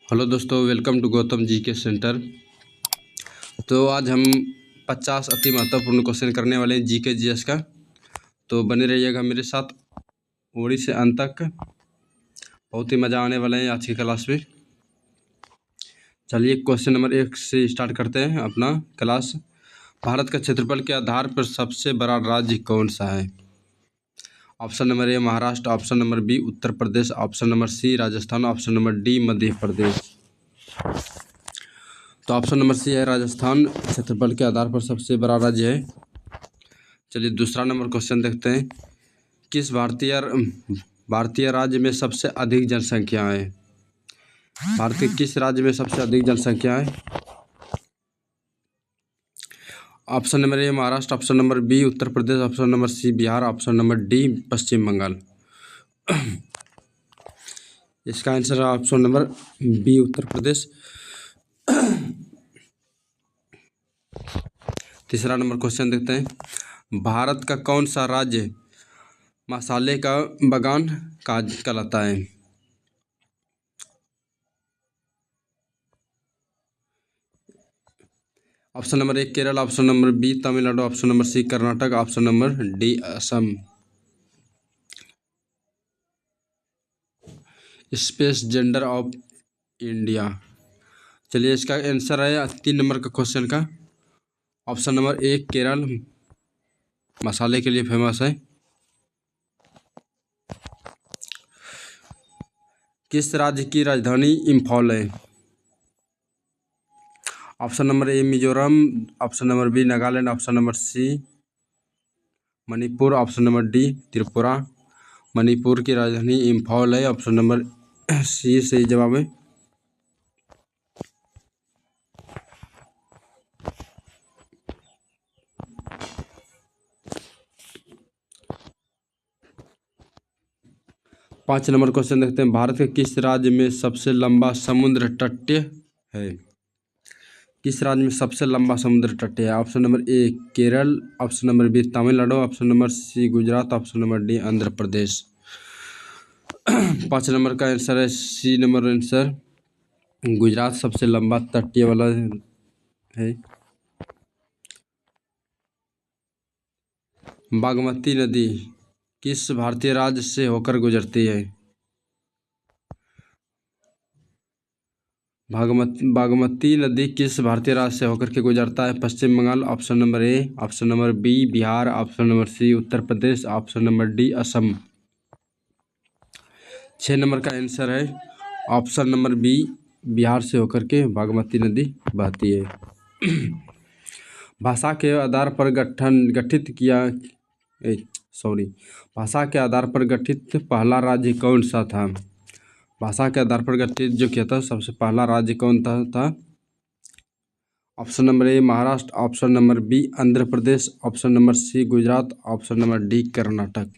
Hello दोस्तों, welcome to Gautam ji के centre. तो आज हम 50 अति महत्वपूर्ण क्वेश्चन करने वाले हैं जीके जीएस का। तो बने रहिएगा मेरे साथ ओड़ी से अंत तक। बहुत ही मज़ा आने वाला है आज की क्लास में। चलिए क्वेश्चन नंबर 1 से स्टार्ट करते हैं अपना क्लास। भारत का क्षेत्रफल के आधार पर सबसे बड़ा राज्य कौन सा है? Option number A Maharashtra, option number B Uttar Pradesh, option number C Rajasthan, option number D Madhya Pradesh. तो ऑप्शन नंबर सी है राजस्थान क्षेत्रफल के आधार पर सबसे बड़ा राज्य है। चलिए दूसरा नंबर क्वेश्चन देखते हैं। किस भारतीय राज्य में सबसे अधिक जनसंख्या है? भारत के किस राज्य में सबसे अधिक जनसंख्या है? Option number A Maharashtra, option number B Uttar Pradesh, option number C Bihar, option number D Paschim Bangal. इसका आंसर है option number B Uttar Pradesh. तीसरा नंबर क्वेश्चन देखते हैं। भारत का कौन सा राज्य मसाले का बागान कहलाता है? Option number 1 Kerala, option number B Tamil Nadu, option number C Karnataka, option number D Assam. Spice जेंडर ऑफ इंडिया। चलिए इसका आंसर है 3 नंबर का क्वेश्चन का। ऑप्शन नंबर 1 केरल मसाले के लिए फेमस है। किस राज्य की राजधानी इम्फॉल है? Option number A Mizoram, option number B Nagaland, option number C Manipur, option number D Tripura. Manipur की राजधानी इम्फॉल है। ऑप्शन नंबर सी सही जवाब है। पाँच नंबर क्वेश्चन देखते हैं। भारत के किस राज्य में सबसे लंबा समुद्र तटीय है? किस राज्य में सबसे लंबा समुद्र तट है? Option number A Kerala, option number B Tamil Nadu, option number C Gujarat, option number D Andhra Pradesh. 5 number का आंसर है सी नंबर आंसर। गुजरात सबसे लंबा तटीय वाला है। बागमती नदी किस भारतीय राज्य से होकर गुजरती है? बागमती नदी किस भारतीय राज्य से होकर के गुजरता है? Paschim Bangal, option number A, option number B Bihar, option number C Uttar Pradesh, option number D Assam. 6 number का आंसर है ऑप्शन नंबर बी बिहार से होकर के बागमती नदी बहती है। भाषा के आधार पर भाषा के आधार पर गठित पहला राज्य कौन सा था? भाषा के आधार पर गठित जो किया था सबसे पहला राज्य कौन था? Option number A Maharashtra, option number B Andhra Pradesh, option number C Gujarat, option number D Karnataka.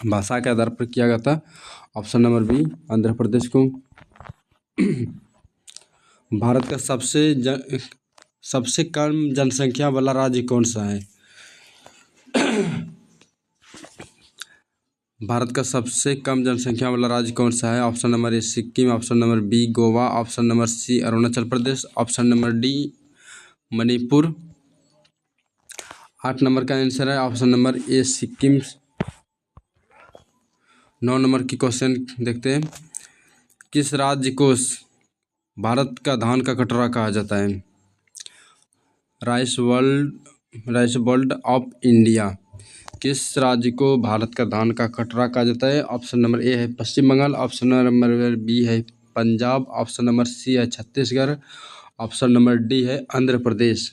भाषा के आधार पर किया गया था option number B Andhra Pradesh को। भारत का सबसे कम जनसंख्या वाला राज्य कौन सा है? भारत का सबसे कम जनसंख्या वाला राज्य कौन सा है? Option number A Sikkim, option number B Goa, option number C Arunachal Pradesh, option number D Manipur. 8 number का आंसर है option number A Sikkim. 9 number की क्वेश्चन देखते हैं। किस राज्य को भारत का धान का कटोरा कहा जाता है? Rice world of India. किस राज्य को भारत का धान का कटोरा कहा जाता है? ऑप्शन नंबर ए है Paschim Bangal, option number B है पंजाब, ऑप्शन नंबर सी है छत्तीसगढ़, ऑप्शन नंबर डी है आंध्र प्रदेश।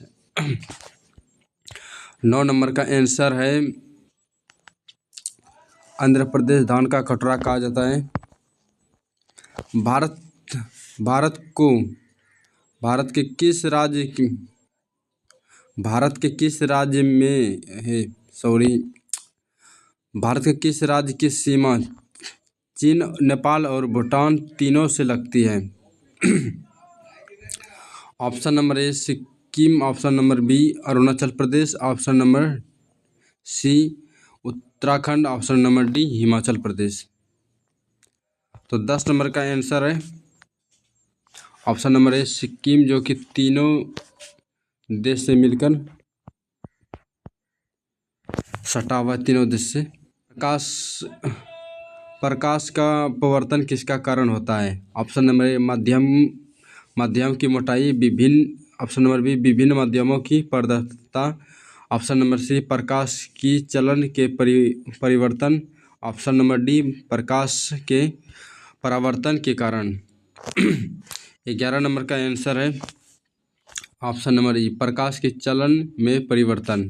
9 नंबर का आंसर है आंध्र प्रदेश धान का कटोरा कहा जाता है। भारत के किस राज्य की सीमा चीन, नेपाल और भूटान तीनों से लगती है? Option number A Sikkim, option number B Arunachal Pradesh, option number C Uttarakhand, option number D Himachal Pradesh. तो 10 नंबर का आंसर है ऑप्शन नंबर ए सिक्किम, जो कि तीनों देश से मिलकर सटा हुआ है, तीनों देश से। प्रकाश का पवर्तन किसका कारण होता है? ऑप्शन नंबर ए माध्यम की मोटाई, ऑप्शन नंबर बी विभिन्न माध्यमों की पारदर्शिता, ऑप्शन नंबर सी प्रकाश की चलन के परिवर्तन, ऑप्शन नंबर डी प्रकाश के परावर्तन के कारण। 11 नंबर का आंसर है ऑप्शन नंबर ई प्रकाश के चलन में परिवर्तन।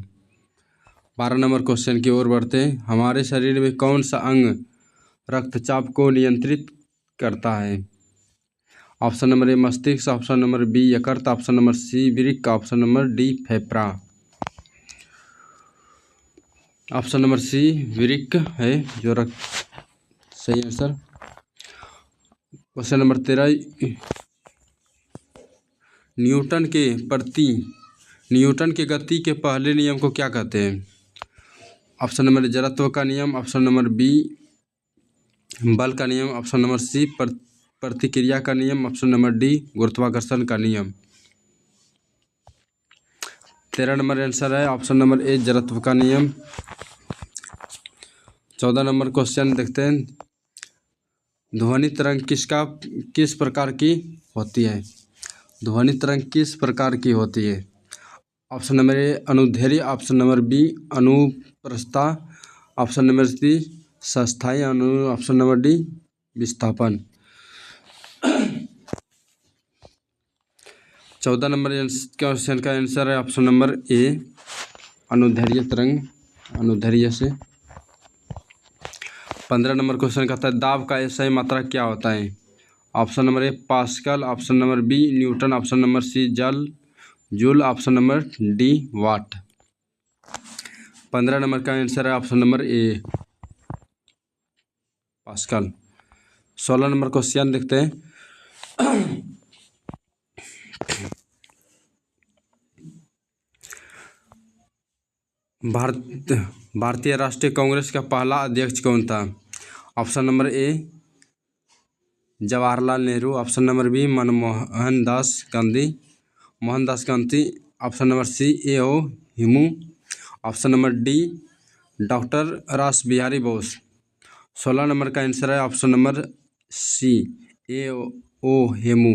12 नंबर क्वेश्चन की ओर बढ़ते हैं। हमारे शरीर में कौन सा अंग रक्तचाप को नियंत्रित करता है? ऑप्शन नंबर ए मस्तिष्क, ऑप्शन नंबर बी यकृत, ऑप्शन नंबर सी वृक्क, ऑप्शन नंबर डी फेफड़ा। ऑप्शन नंबर सी वृक्क है जो सही आंसर। क्वेश्चन नंबर 13, न्यूटन के गति के पहले नियम को क्या कहते हैं? ऑप्शन नंबर जड़त्व का नियम, ऑप्शन नंबर बी बल का नियम, ऑप्शन नंबर सी प्रतिक्रिया का नियम, ऑप्शन नंबर डी गुरुत्वाकर्षण का नियम। 13 नंबर आंसर है ऑप्शन नंबर ए जड़त्व का नियम। 14 नंबर क्वेश्चन देखते हैं। ध्वनि तरंग किस प्रकार की होती है? ध्वनि तरंग किस प्रकार की होती है? ऑप्शन नंबर ए अनुदैर्ध्य, ऑप्शन नंबर बी अनुप्रस्थ, ऑप्शन नंबर सी सस्थाई, ऑप्शन नंबर डी विस्थापन। 14 नंबर क्वेश्चन का आंसर है ऑप्शन नंबर ए अनुदैर्ध्य तरंग, अनुदैर्ध्य से। 15 नंबर क्वेश्चन कहता है दाब का एसआई मात्रा क्या होता है? Option number A pascal, option number B newton, option number C joule, option number D watt. 15 number का आंसर है option number A pascal. 16 number question देखते हैं। भारतीय राष्ट्रीय कांग्रेस का पहला अध्यक्ष कौन था? Option number A Jawaharlal Nehru, option number B Mohandas Gandhi, option number C A O. Hume, option number D doctor Ras Bihari Bose. 16 number का आंसर है option number C A O. Hume,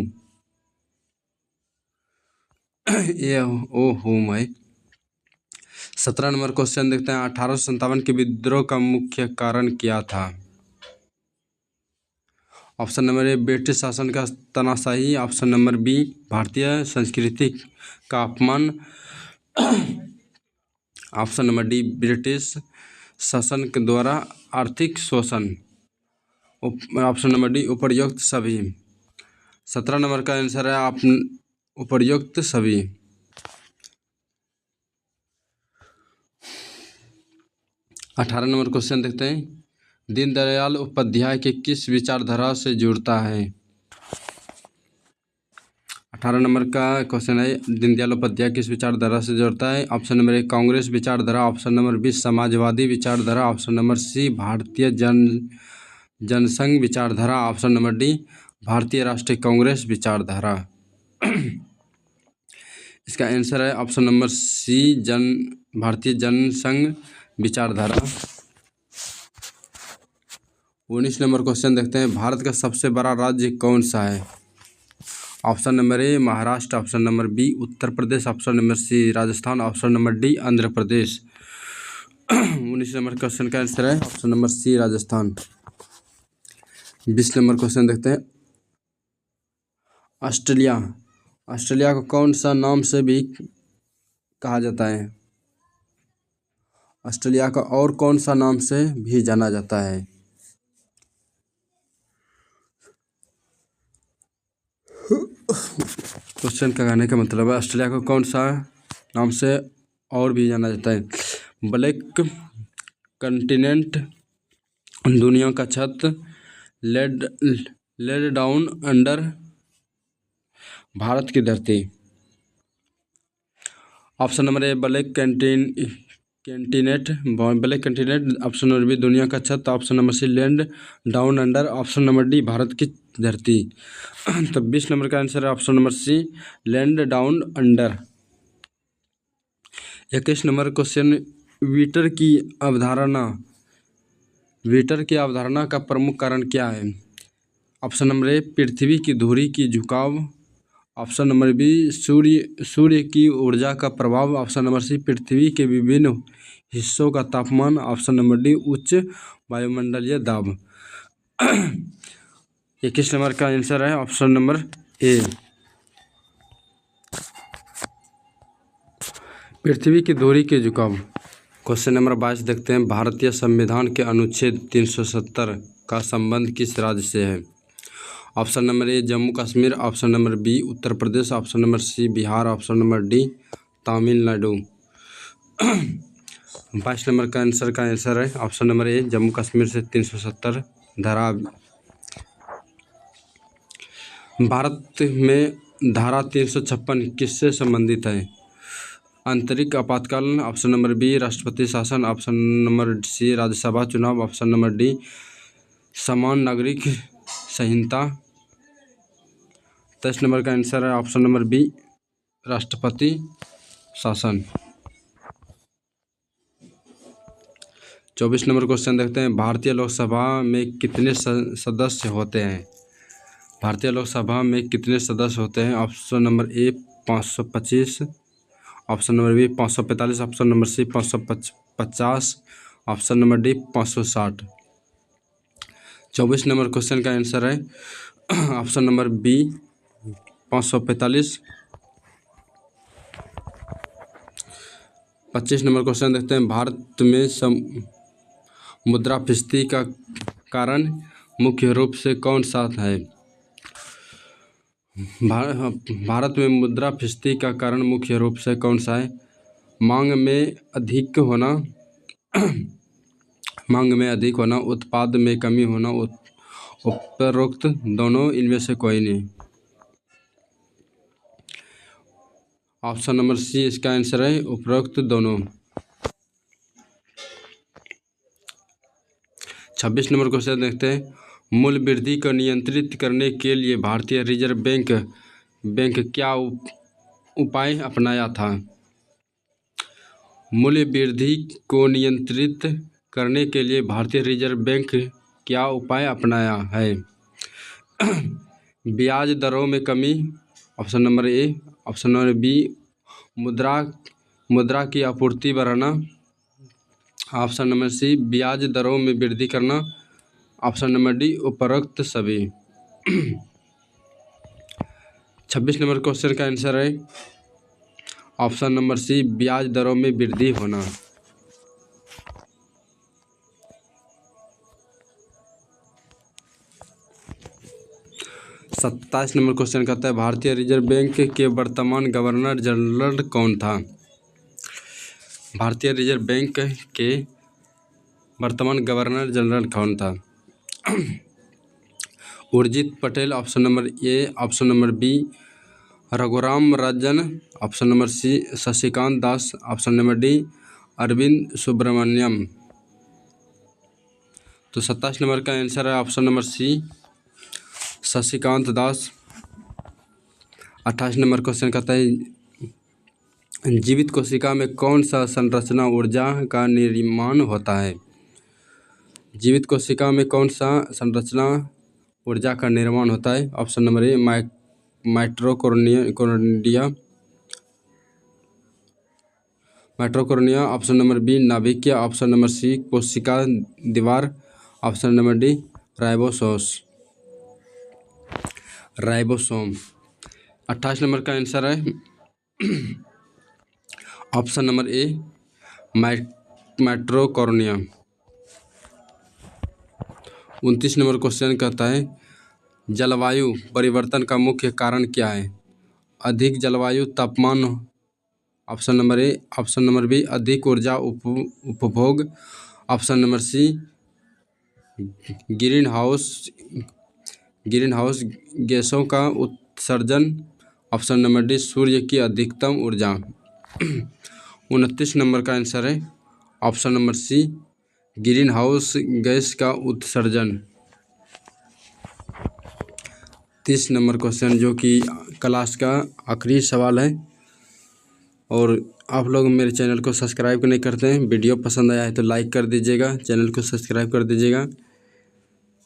A O. Hume है। 17 नंबर क्वेश्चन देखते हैं। 1857 के विद्रोह का मुख्य कारण क्या था? ऑप्शन नंबर ए ब्रिटिश शासन का तानाशाही, ऑप्शन नंबर बी भारतीय संस्कृति का अपमान, ऑप्शन नंबर डी ब्रिटिश शासन के द्वारा आर्थिक शोषण, ऑप्शन नंबर डी उपर्युक्त सभी। 17 नंबर का आंसर है उपर्युक्त सभी। 18 नंबर क्वेश्चन देखते हैं। दीनदयाल उपाध्याय के किस विचारधारा से जुड़ता है? 18 नंबर का क्वेश्चन है दीनदयाल उपाध्याय किस विचारधारा से जुड़ता है? ऑप्शन नंबर ए कांग्रेस विचारधारा, ऑप्शन नंबर बी समाजवादी विचारधारा, ऑप्शन नंबर सी भारतीय जनसंघ विचारधारा, ऑप्शन नंबर डी भारतीय राष्ट्रीय कांग्रेस विचारधारा। इसका आंसर है ऑप्शन नंबर सी भारतीय जनसंघ विचारधारा। 19 नंबर क्वेश्चन देखते हैं। भारत का सबसे बड़ा राज्य कौन सा है? Option number A Maharashtra, option number B Uttar Pradesh, option number C Rajasthan, option number D Andhra Pradesh. 19 number question का आंसर है option number C Rajasthan. 20 number question देखते हैं। ऑस्ट्रेलिया को कौन सा नाम से भी कहा जाता है? ऑस्ट्रेलिया का और कौन सा नाम से भी जाना जाता है? क्वेश्चन का कहने का मतलब है ऑस्ट्रेलिया को कौन सा नाम से और भी जाना जाता है? ब्लैक कंटिनेंट, दुनिया का छत, लेड डाउन अंडर, भारत की धरती। Option number A black continent, black continent. Option number B दुनिया का छत। Option number C land down under. Option number D Bharat की धरती। तो 20 नंबर का आंसर है option number C land down under. 21 number question, वीटर की अवधारणा वीटर की अवधारणा का प्रमुख कारण क्या है? ऑप्शन नंबर ए पृथ्वी की धुरी की झुकाव। ऑप्शन नंबर बी सूर्य की ऊर्जा का प्रभाव। ऑप्शन नंबर सी पृथ्वी के विभिन्न हिस्सों का तापमान। ऑप्शन नंबर डी उच्च वायुमंडलीय दाब। 21 नंबर का आंसर है ऑप्शन नंबर ए पृथ्वी की धुरी के झुकाव। क्वेश्चन नंबर 22 देखते हैं, भारतीय संविधान के अनुच्छेद 370 का संबंध किस राज्य से है? Option number A Jammu Kashmir. Option number B Uttar Pradesh. Option number C Bihar. Option number D Tamil Nadu. 22 number का आंसर है option number A Jammu Kashmir से 370 धारा। भारत में धारा 356 किससे संबंधित है? आंतरिक आपातकाल। ऑप्शन नंबर बी राष्ट्रपति शासन। ऑप्शन नंबर सी राज्यसभा चुनाव। ऑप्शन नंबर डी समान नागरिक संहिता। 23 नंबर का आंसर है ऑप्शन नंबर बी राष्ट्रपति शासन। 24 नंबर क्वेश्चन देखते हैं, भारतीय लोकसभा में कितने सदस्य होते हैं? भारतीय लोकसभा में कितने सदस्य होते हैं? Option number A 525। Option number B 545। Option number C 550। Option number D 560। 24 number question का आंसर है option number B 545। 25 number question देखते हैं, भारत में मुद्रास्फीति का कारण मुख्य रूप से कौन सा है? भारत में मुद्रास्फीति का कारण मुख्य रूप से कौन सा है? मांग में अधिक होना, उत्पाद में कमी होना, उपरोक्त दोनों, इनमें से कोई नहीं। ऑप्शन नंबर सी इसका आंसर है उपरोक्त दोनों। 26 नंबर क्वेश्चन देखते हैं, मूल्य वृद्धि को नियंत्रित करने के लिए भारतीय रिजर्व बैंक क्या उपाय अपनाया था? मूल्य वृद्धि को नियंत्रित करने के लिए भारतीय रिजर्व बैंक क्या उपाय अपनाया है? ब्याज दरों में कमी। Option number A. Option number B मुद्रा की आपूर्ति बढ़ाना। ऑप्शन नंबर सी ब्याज दरों में वृद्धि करना। ऑप्शन नंबर डी उपरोक्त सभी। 26 नंबर क्वेश्चन का आंसर है ऑप्शन नंबर सी ब्याज दरों में वृद्धि होना। 27 नंबर क्वेश्चन कहता है, भारतीय रिजर्व बैंक के वर्तमान गवर्नर जनरल कौन था? भारतीय रिजर्व बैंक के वर्तमान गवर्नर जनरल कौन था? Urjit Patel. Option number A. Option number B Raghuram Rajan. Option number C Shashikant Das. Option number D Arvind Subramanian. तो 27 नंबर का आंसर है option number C Shashikant Das. 28 number question कहता है, जीवित कोशिका में कौन सा संरचना ऊर्जा का निर्माण होता है? जीवित कोशिका में कौन सा संरचना ऊर्जा का निर्माण होता है? Option number A mitochondria. Option number B नाभिकीय। ऑप्शन नंबर सी कोशिका दीवार। Option number D ribosome. 28 number का आंसर है option number A mitochondria. 29 number question कहता है, जलवायु परिवर्तन का मुख्य कारण क्या है? अधिक जलवायु तापमान। Option number A. Option number B अधिक ऊर्जा उपभोग। Option number C green house गैसों का उत्सर्जन। ऑप्शन नंबर डी सूर्य की अधिकतम ऊर्जा। 29 नंबर का आंसर है option number C green house gas का उत्सर्जन। 30 नंबर क्वेश्चन जो कि क्लास का आखिरी सवाल है। और आप लोग मेरे चैनल को सब्सक्राइब नहीं करते हैं, वीडियो पसंद आया है तो लाइक कर दीजिएगा, चैनल को सब्सक्राइब कर दीजिएगा।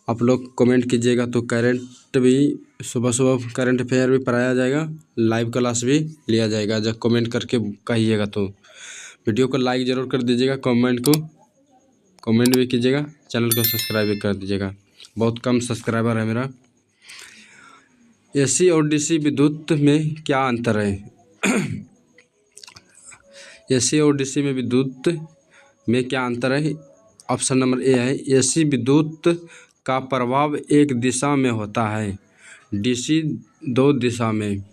आप लोग कमेंट कीजिएगा तो करंट भी सुबह सुबह करंट अफेयर भी पढ़ाया जाएगा, लाइव क्लास भी लिया जाएगा। जब कमेंट करके कहिएगा तो वीडियो को लाइक ज़रूर कर दीजिएगा, कमेंट भी कीजिएगा, चैनल को सब्सक्राइब भी कर दीजिएगा। बहुत कम सब्सक्राइबर है मेरा। एसी और डीसी विद्युत में क्या अंतर है? एसी और डीसी में विद्युत में क्या अंतर है? ऑप्शन नंबर ए है एसी विद्युत का प्रभाव एक दिशा में होता है, डीसी दो दिशा में।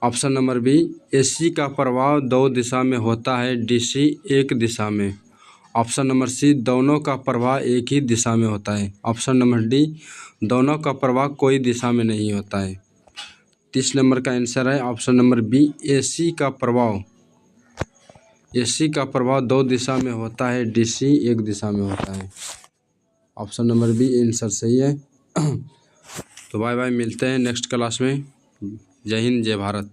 ऑप्शन नंबर बी एसी का प्रभाव दो दिशा में होता है, डीसी एक दिशा में। ऑप्शन नंबर सी दोनों का प्रभाव एक ही दिशा में होता है। ऑप्शन नंबर डी दोनों का प्रभाव कोई दिशा में नहीं होता है। 30 नंबर का आंसर है ऑप्शन नंबर बी एसी का प्रभाव दो दिशा में होता है, डीसी एक दिशा में होता है। ऑप्शन नंबर बी आंसर सही है। तो बाय बाय, मिलते हैं नेक्स्ट क्लास में। जय हिंद, जय भारत।